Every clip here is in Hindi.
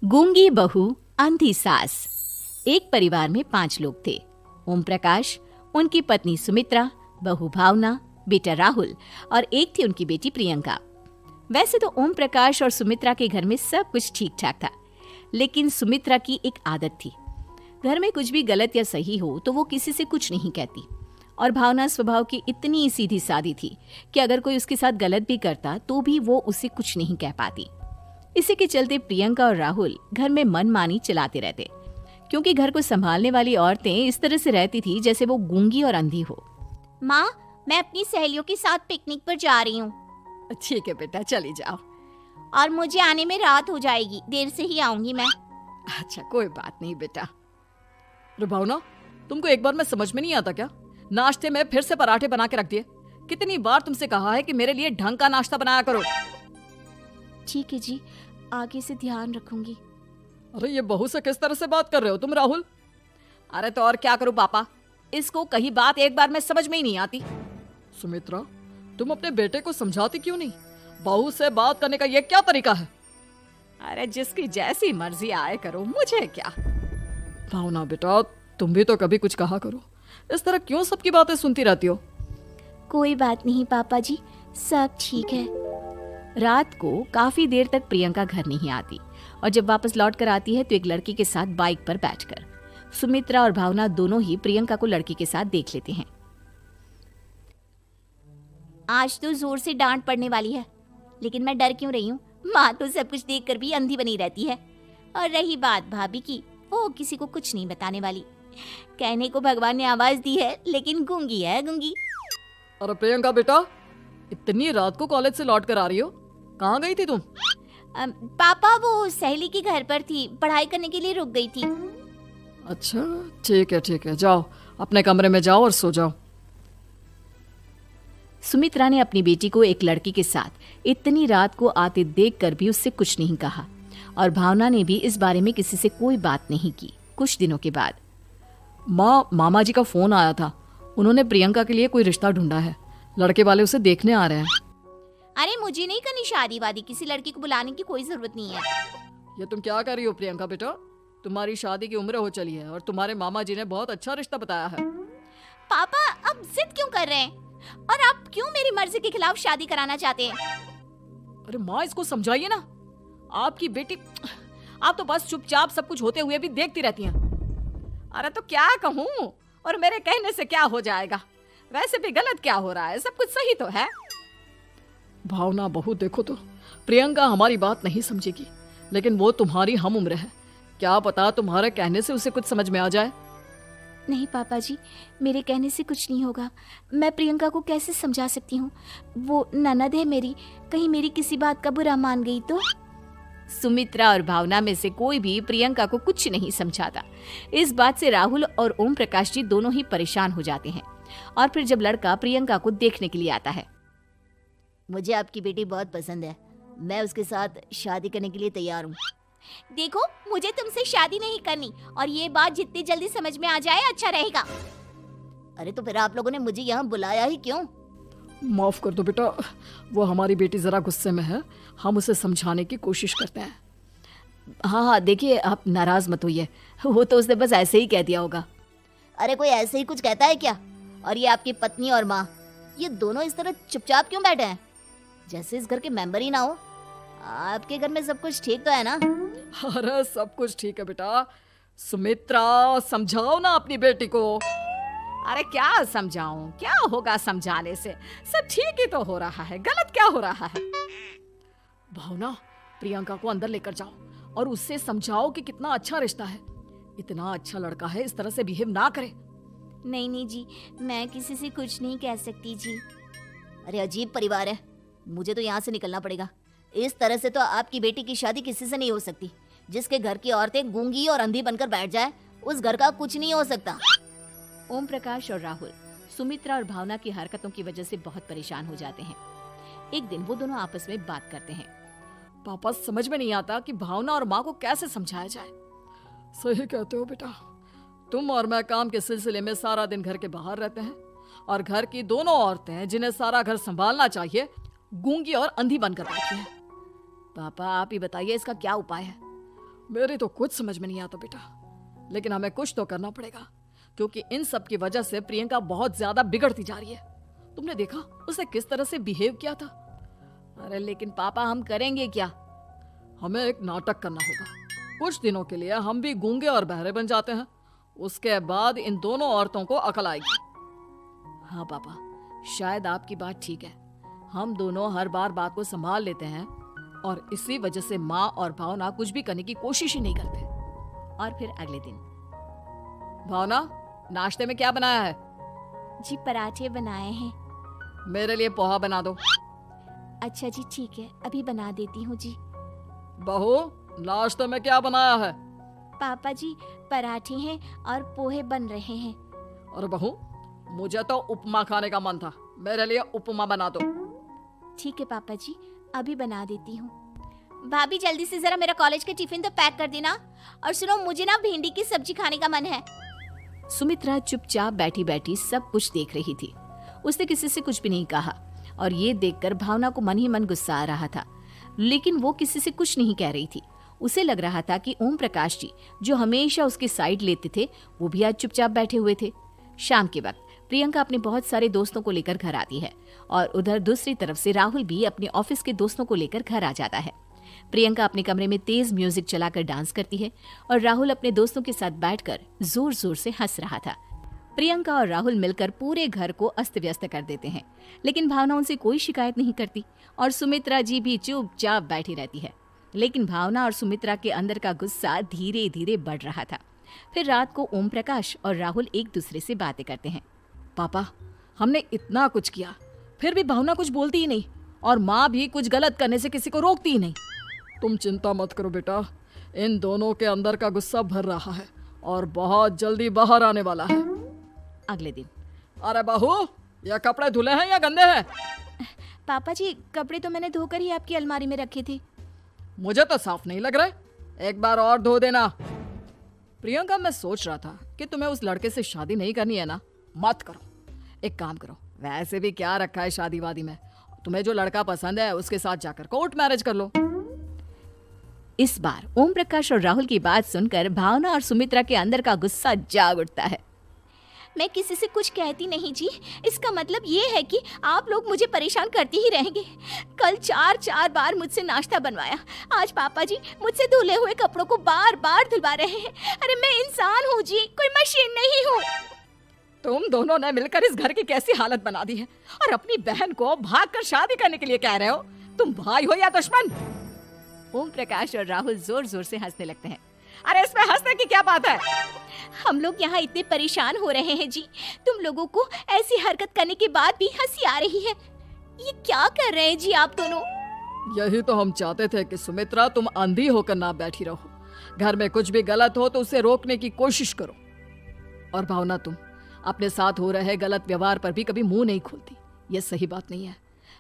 गूंगी बहू अंधी सास। एक परिवार में 5 लोग थे। ओम प्रकाश, उनकी पत्नी सुमित्रा, बहू भावना, बेटा राहुल और एक थी उनकी बेटी प्रियंका। वैसे तो ओम प्रकाश और सुमित्रा के घर में सब कुछ ठीक ठाक था, लेकिन सुमित्रा की एक आदत थी। घर में कुछ भी गलत या सही हो तो वो किसी से कुछ नहीं कहती। और भावना स्वभाव की इतनी सीधी सादी थी कि अगर कोई उसके साथ गलत भी करता तो भी वो उसे कुछ नहीं कह पाती। इसी के चलते प्रियंका और राहुल घर में मनमानी चलाते रहते, क्योंकि घर को संभालने वाली औरतें इस तरह से रहती थी जैसे वो गूंगी और अंधी हो। माँ, मैं अपनी सहेलियों के साथ पिकनिक पर जा रही हूँ ठीक है बेटा, चली जाओ। और मुझे आने में रात हो जाएगी, देर से ही आऊंगी मैं। अच्छा, कोई बात नहीं बेटा। अरे भावना, तुमको एक बार में समझ में नहीं आता क्या? नाश्ते में फिर से पराठे बना के रख दिए। कितनी बार तुमसे कहा है कि मेरे लिए ढंग का नाश्ता बनाया करो। ठीक है जी, आगे से ध्यान रखूंगी। अरे ये बहू से किस तरह से बात कर रहे हो तुम राहुल? अरे तो और क्या करूं पापा, इसको कही बात एक बार में समझ में ही नहीं आती। सुमित्रा, तुम अपने बेटे को समझाती क्यों नहीं? बहू से बात करने का ये क्या तरीका है? अरे जिसकी जैसी मर्जी आए करो, मुझे क्या। भावना बेटा, तुम भी तो कभी कुछ कहा करो। इस तरह क्यों सबकी बातें सुनती रहती हो? कोई बात नहीं पापा जी, सब ठीक है। रात को काफी देर तक प्रियंका घर नहीं आती और जब वापस लौट कर आती है तो एक लड़की के साथ बाइक पर बैठकर। सुमित्रा और भावना दोनों ही प्रियंका को लड़की के साथ देख लेते हैं। आज तो जोर से डांट पड़ने वाली है, लेकिन मैं डर क्यों रही हूँ? माँ तो सब कुछ देखकर भी अंधी बनी रहती है। और रही बात भाभी की, वो किसी को कुछ नहीं बताने वाली। कहने को भगवान ने आवाज दी है, लेकिन गूंगी है गूंगी। अरे प्रियंका बेटा, इतनी रात को कॉलेज से लौट कर आ रही हो? कहाँ गई थी तुम? पापा, वो सहेली के घर पर थी, पढ़ाई करने के लिए रुक गई थी। अच्छा, ठीक है, जाओ अपने कमरे में जाओ और सो जाओ। सुमित्रा ने अपनी बेटी को एक लड़की के साथ इतनी रात को आते देखकर भी उससे कुछ नहीं कहा और भावना ने भी इस बारे में किसी से कोई बात नहीं की। कुछ दिनों के बाद मामा जी का फोन आया था। उन्होंने प्रियंका के लिए कोई रिश्ता ढूंढा है। लड़के वाले उसे देखने आ रहे हैं। अरे मुझे नहीं करनी शादी वादी, किसी लड़की को बुलाने की कोई जरूरत नहीं है। ये तुम क्या कर रही हो प्रियंका बेटा? तुम्हारी शादी की उम्र हो चली है और तुम्हारे मामा जी ने बहुत अच्छा रिश्ता बताया है। पापा, अब जिद क्यों कर रहे हैं? और आप क्यों मेरी मर्जी के खिलाफ शादी कराना चाहते हैं? अरे माँ, इसको समझाइए ना। आपकी बेटी, आप तो बस चुपचाप सब कुछ होते हुए भी देखती रहती हैं। अरे तो क्या कहूँ, और मेरे कहने से क्या हो जाएगा? वैसे भी गलत क्या हो रहा है, सब कुछ सही तो है। भावना बहू, देखो तो प्रियंका हमारी बात नहीं समझेगी, लेकिन वो तुम्हारी हम उम्र है। क्या पता तुम्हारे कहने से उसे कुछ समझ में आ जाए। नहीं पापा जी, मेरे कहने से कुछ नहीं होगा। मैं प्रियंका को कैसे समझा सकती हूँ? वो ननद है मेरी, कहीं मेरी किसी बात का बुरा मान गई तो। सुमित्रा और भावना में से कोई भी प्रियंका को कुछ नहीं समझाता। इस बात से राहुल और ओम प्रकाश जी दोनों ही परेशान हो जाते हैं। और फिर जब लड़का प्रियंका को देखने के लिए आता है, मुझे आपकी बेटी बहुत पसंद है, मैं उसके साथ शादी करने के लिए तैयार हूँ। देखो, मुझे तुमसे शादी नहीं करनी, और ये बात जितनी जल्दी समझ में आ जाए अच्छा रहेगा। अरे तो फिर आप लोगों ने मुझे यहाँ बुलाया ही क्यों? माफ कर दो बेटा, वो हमारी बेटी जरा गुस्से में है, हम उसे समझाने की कोशिश करते हैं। हाँ, देखिए आप नाराज मत होइए, वो तो उसने बस ऐसे ही कह दिया होगा। अरे कोई ऐसे ही कुछ कहता है क्या? और ये आपकी पत्नी और माँ, ये दोनों इस तरह चुपचाप क्यों बैठे हैं, जैसे इस घर के मेंबर ही ना हो? आपके घर में सब कुछ ठीक तो है ना? अरे सब कुछ ठीक है बेटा। सुमित्रा, समझाओ ना अपनी बेटी को। अरे क्या समझाऊं, क्या होगा समझाने से? सब ठीक ही तो हो रहा है, गलत क्या हो रहा है? भावना, प्रियंका को अंदर लेकर जाओ और उससे समझाओ कि कितना अच्छा रिश्ता है। इतना अच्छा लड़का है, इस तरह से बिहेव ना करे। नहीं जी, मैं किसी से कुछ नहीं कह सकती जी। अरे अजीब परिवार है, मुझे तो यहाँ से निकलना पड़ेगा। इस तरह से तो आपकी बेटी की शादी किसी से नहीं हो सकती। जिसके घर की औरतें गूंगी और अंधी बनकर बैठ जाए, उस घर का कुछ नहीं हो सकता। ओम प्रकाश और राहुल सुमित्रा और भावना की हरकतों की वजह से बहुत परेशान हो जाते हैं। एक दिन वो दोनों आपस में बात करते हैं। पापा, समझ में नहीं आता कि भावना और माँ को कैसे समझाया जाए। सही कहते हो बेटा, तुम और मैं काम के सिलसिले में सारा दिन घर के बाहर रहते हैं और घर की दोनों औरतें जिन्हें सारा घर संभालना चाहिए, गूंगी और अंधी बनकर बैठी हैं। पापा, आप ही बताइए इसका क्या उपाय है? मेरी तो कुछ समझ में नहीं आता बेटा, लेकिन हमें कुछ तो करना पड़ेगा, क्योंकि इन सब की वजह से प्रियंका बहुत ज्यादा बिगड़ती जा रही है। तुमने देखा उसे किस तरह से बिहेव किया था। अरे लेकिन पापा हम करेंगे क्या? हमें एक नाटक करना होगा। कुछ दिनों के लिए हम भी गूंगे और बहरे बन जाते हैं, उसके बाद इन दोनों औरतों को अकल आएगी। हाँ पापा, शायद आपकी बात ठीक है। हम दोनों हर बार बात को संभाल लेते हैं और इसी वजह से माँ और भावना कुछ भी करने की कोशिश ही नहीं करते। और फिर अगले दिन, भावना, नाश्ते में क्या बनाया है? जी पराठे बनाए हैं। मेरे लिए पोहा बना दो। अच्छा जी ठीक है, अभी बना देती हूँ जी। बहू, नाश्ते में क्या बनाया है? पापा जी पराठे हैं और पोहे बन रहे हैं। और बहू, मुझे तो उपमा खाने का मन था, मेरे लिए उपमा बना दो। ठीक है पापा जी, अभी बना देती हूँ। भाभी जल्दी से जरा मेरा कॉलेज का टिफिन तो पैक कर देना। और सुनो, मुझे ना भिंडी की सब्जी खाने का मन है। सुमित्रा चुपचाप बैठी बैठी सब कुछ देख रही थी। उसने किसी से कुछ भी नहीं कहा और ये देखकर भावना को मन ही मन गुस्सा आ रहा था, लेकिन वो किसी से कुछ नहीं कह रही थी। उसे लग रहा था कि ओम प्रकाश जी, जो हमेशा उसकी साइड लेते थे, वो भी आज चुपचाप बैठे हुए थे। शाम के वक्त प्रियंका अपने बहुत सारे दोस्तों को लेकर घर आती है और उधर दूसरी तरफ से राहुल भी अपने ऑफिस के दोस्तों को लेकर घर आ जाता है। प्रियंका अपने कमरे में तेज म्यूजिक चलाकर डांस करती है और राहुल अपने दोस्तों के साथ बैठकर जोर जोर से हंस रहा था। प्रियंका और राहुल मिलकर पूरे घर को अस्त व्यस्त कर देते हैं, लेकिन भावना उनसे कोई शिकायत नहीं करती और सुमित्रा जी भी चुपचाप बैठी रहती है। लेकिन भावना और सुमित्रा के अंदर का गुस्सा धीरे धीरे बढ़ रहा था। फिर रात को ओम प्रकाश और राहुल एक दूसरे से बातें करते हैं। पापा, हमने इतना कुछ किया, फिर भी भावना कुछ बोलती ही नहीं और माँ भी कुछ गलत करने से किसी को रोकती ही नहीं। तुम चिंता मत करो बेटा, इन दोनों के अंदर का गुस्सा भर रहा है और बहुत जल्दी बाहर आने वाला है। अगले दिन, अरे बहू, ये कपड़े धुले हैं या गंदे हैं? पापा जी कपड़े तो मैंने धोकर ही आपकी अलमारी में रखे थे। मुझे तो साफ नहीं लग रहा है, एक बार और धो देना। प्रियंका, मैं सोच रहा था कि तुम्हें उस लड़के से शादी नहीं करनी है ना, मत करो। एक काम करो, वैसे भी क्या रखा है शादी वादी में, तुम्हें जो लड़का पसंद है उसके साथ जाकर कोर्ट मैरिज कर लो। इस बार ओम प्रकाश और राहुल की बात सुनकर भावना और सुमित्रा के अंदर का गुस्सा जाग उठता है। मैं किसी से कुछ कहती नहीं जी, इसका मतलब ये है कि आप लोग मुझे परेशान करते ही रहेंगे। कल 4 बार मुझसे नाश्ता बनवाया, आज पापा जी मुझसे धुले हुए कपड़ों को बार बार धुलवा रहे हैं। अरे मैं इंसान हूँ जी, कोई मशीन नहीं हूँ। तुम दोनों ने मिलकर इस घर की कैसी हालत बना दी है और अपनी बहन को भागकर शादी करने के लिए कह रहे हो। तुम भाई हो या दुश्मन? ओम प्रकाश और राहुल जोर जोर से हंसने लगते हैं। अरे इसमें हंसने की क्या बात है? हम लोग यहाँ इतने परेशान हो रहे हैं जी, तुम लोगों को ऐसी हरकत करने के बाद भी हंसी आ रही है। ये क्या कर रहे हैं जी आप दोनों? यही तो हम चाहते थे कि सुमित्रा, तुम अंधी होकर ना बैठी रहो। घर में कुछ भी गलत हो तो उसे रोकने की कोशिश करो। और भावना, तुम अपने साथ हो रहे गलत व्यवहार पर भी कभी मुंह नहीं खोलती, ये सही बात नहीं है।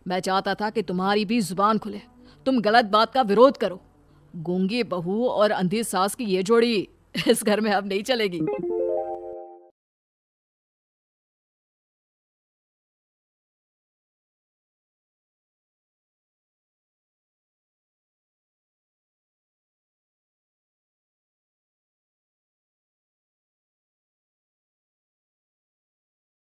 मैं चाहता था कि तुम्हारी भी जुबान खुले, तुम गलत बात का विरोध करो। गूंगी बहू और अंधी सास की ये जोड़ी इस घर में अब नहीं चलेगी।